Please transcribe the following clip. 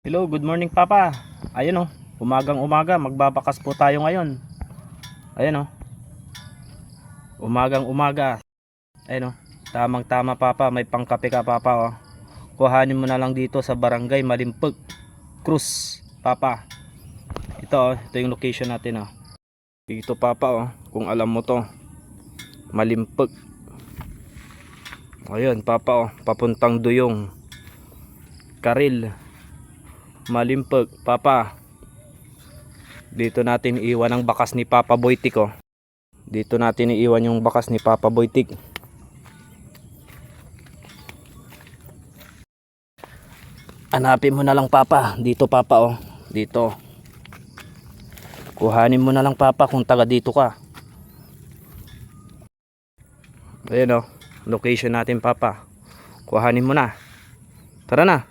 Hello, good morning Papa. Ayun oh, umagang umaga, magbabakas po tayo ngayon. Ayun oh, umagang umaga. Ayun oh, tamang tama Papa, may pangkape ka Papa oh. Kuhanin mo na lang dito sa Barangay Malimpag, Cruz Papa. Ito oh, ito yung location natin oh. Dito Papa oh, kung alam mo to, Malimpag. Ayun Papa oh, papuntang Duyong, Karil, Malimpag Papa. Dito natin iiwan ang bakas ni Papa Boytik oh. Dito natin iiwan yung bakas ni Papa Boytik. Hanapin mo na lang Papa. Dito Papa oh. Dito. Kuhanin mo na lang Papa kung taga dito ka. Ayan oh. Location natin Papa. Kuhanin mo na. Tara na.